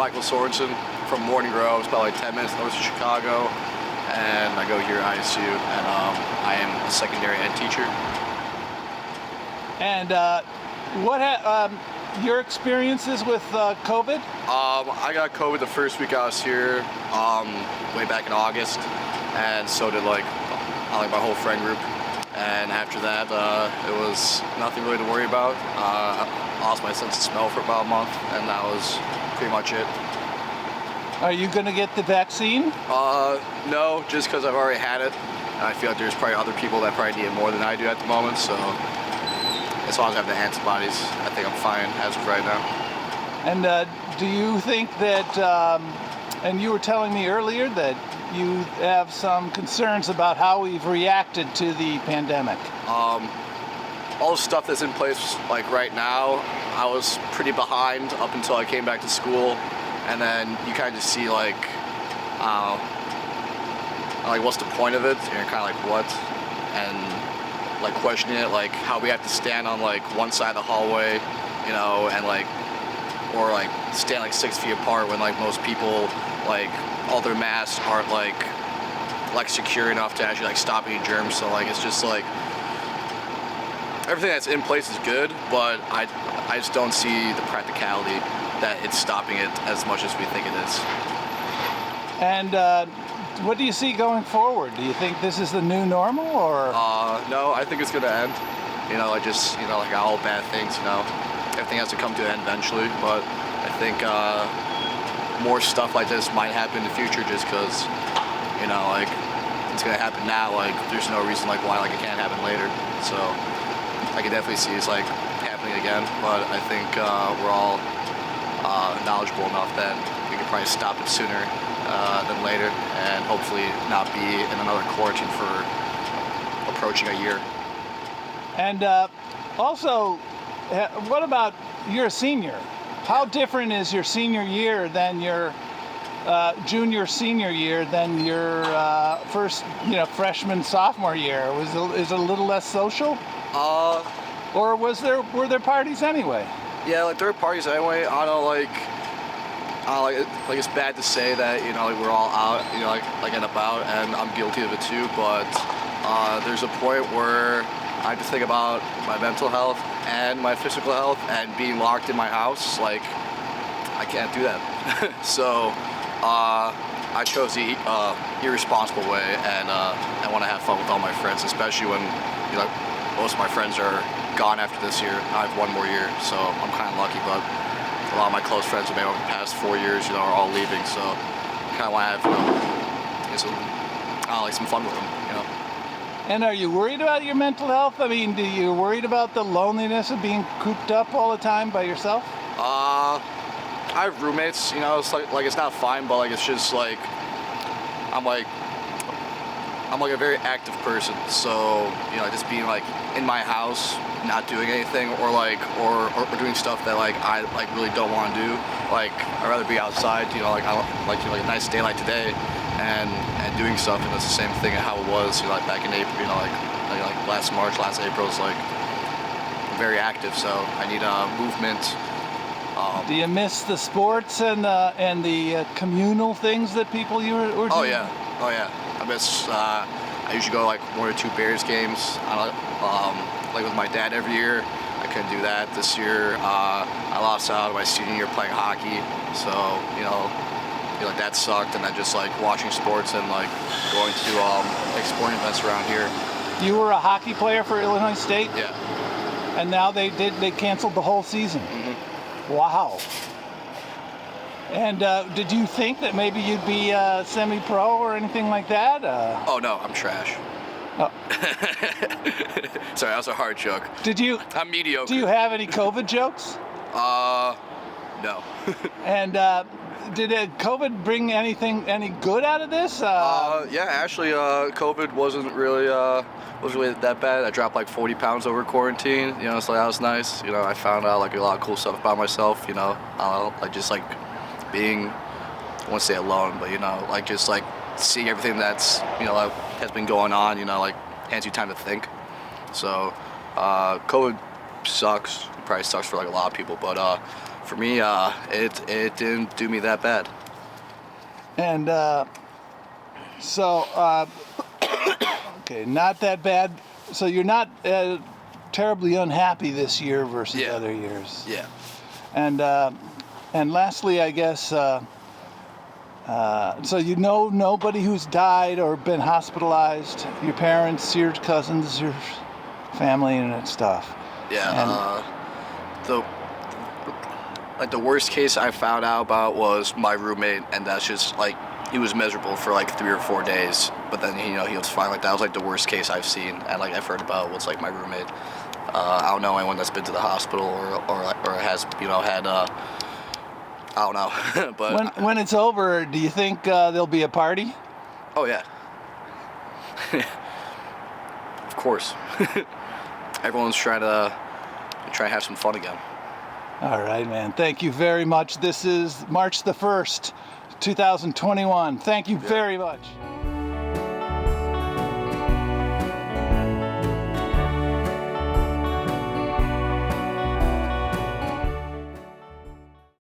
Michael Sorenson from Morton Grove. It's about like 10 minutes north of Chicago, and I go here at SIU, and I am a secondary ed teacher. And your experiences with COVID? I got COVID the first week I was here, way back in August, and so did like my whole friend group. And after that, it was nothing really to worry about. I lost my sense of smell for about a month, and that was pretty much it. Are you going to get the vaccine? No, just because I've already had it. And I feel like there's probably other people that probably need it more than I do at the moment, so as long as I have the antibodies, I think I'm fine as of right now. And do you think that, and you were telling me earlier that you have some concerns about how we've reacted to the pandemic? All the stuff that's in place like right now, I was pretty behind up until I came back to school, and then you kind of just see like what's the point of it? And you're kind of like, what? And like questioning it, like how we have to stand on like one side of the hallway, you know, and like, or like stand like 6 feet apart when like most people like all their masks aren't like secure enough to actually like stop any germs. So like it's just like everything that's in place is good, but I just don't see the practicality that it's stopping it as much as we think it is. And what do you see going forward? Do you think this is the new normal, or? No, I think it's gonna end. You know, like just, you know, like all bad things, you know, everything has to come to an end eventually, but I think more stuff like this might happen in the future just because, you know, like it's gonna happen now, like there's no reason like why like it can't happen later. So I can definitely see it's like happening again, but I think we're all knowledgeable enough that we can probably stop it sooner than later, and hopefully not be in another quarantine for approaching a year. And also, what about you're a senior? How different is your senior year than your junior, senior year than your first, freshman, sophomore year? Is it a little less social? Or were there parties anyway? Yeah, like there were parties anyway. I don't like it's bad to say that, you know, like we're all out, you know, like and about, and I'm guilty of it too. But there's a point where I have to think about my mental health and my physical health, and being locked in my house, like I can't do that. So I chose the irresponsible way, and I want to have fun with all my friends, especially when, you know, most of my friends are gone after this year. I have one more year, so I'm kind of lucky, but a lot of my close friends have been over the past 4 years, you know, are all leaving, so I kind of want to have, some fun with them, you know. And are you worried about your mental health? I mean, are you worried about the loneliness of being cooped up all the time by yourself? I have roommates, you know, it's like it's not fine, but like it's just like I'm like a very active person, so, you know, just being like in my house, not doing anything, or doing stuff that like I like really don't want to do. Like I'd rather be outside, you know, like I like a nice day like today, and doing stuff, and it's the same thing how it was, you know, like back in April, you know, like last March, last April is like very active, so I need movement. Do you miss the sports and the communal things that people were doing? Oh yeah. I miss. I usually go like 1 or 2 Bears games. Like with my dad every year. I couldn't do that this year. I lost out my senior year playing hockey, so you know, like that sucked. And then just like watching sports and like going to like sporting events around here. You were a hockey player for Illinois State? Yeah. And now they canceled the whole season. Mm-hmm. Wow. And did you think that maybe you'd be semi-pro or anything like that? Oh no, I'm trash. Oh. Sorry, that was a hard joke. I'm mediocre. Do you have any COVID jokes? No. And did COVID bring any good out of this? Yeah, actually, COVID wasn't really that bad. I dropped like 40 pounds over quarantine. You know, so that was nice. You know, I found out like a lot of cool stuff about myself. You know, like just like being, I won't say alone, but you know, like just like seeing everything that's, you know, has been going on. You know, like hands you time to think. So, COVID sucks. It probably sucks for like a lot of people, but For me, it didn't do me that bad. And okay, not that bad. So you're not terribly unhappy this year versus Yeah. other years. Yeah. And lastly, I guess, so you know nobody who's died or been hospitalized? Your parents, your cousins, your family and that stuff? Yeah. The worst case I found out about was my roommate, and that's just like, he was miserable for like 3 or 4 days, but then he was fine. Like, that was like the worst case I've seen, and like I've heard about was like my roommate. I don't know anyone that's been to the hospital or has had I don't know. But When it's over, do you think there'll be a party? oh yeah, of course. Everyone's trying to have some fun again. All right, man. Thank you very much. This is March the 1st, 2021. Thank you very much.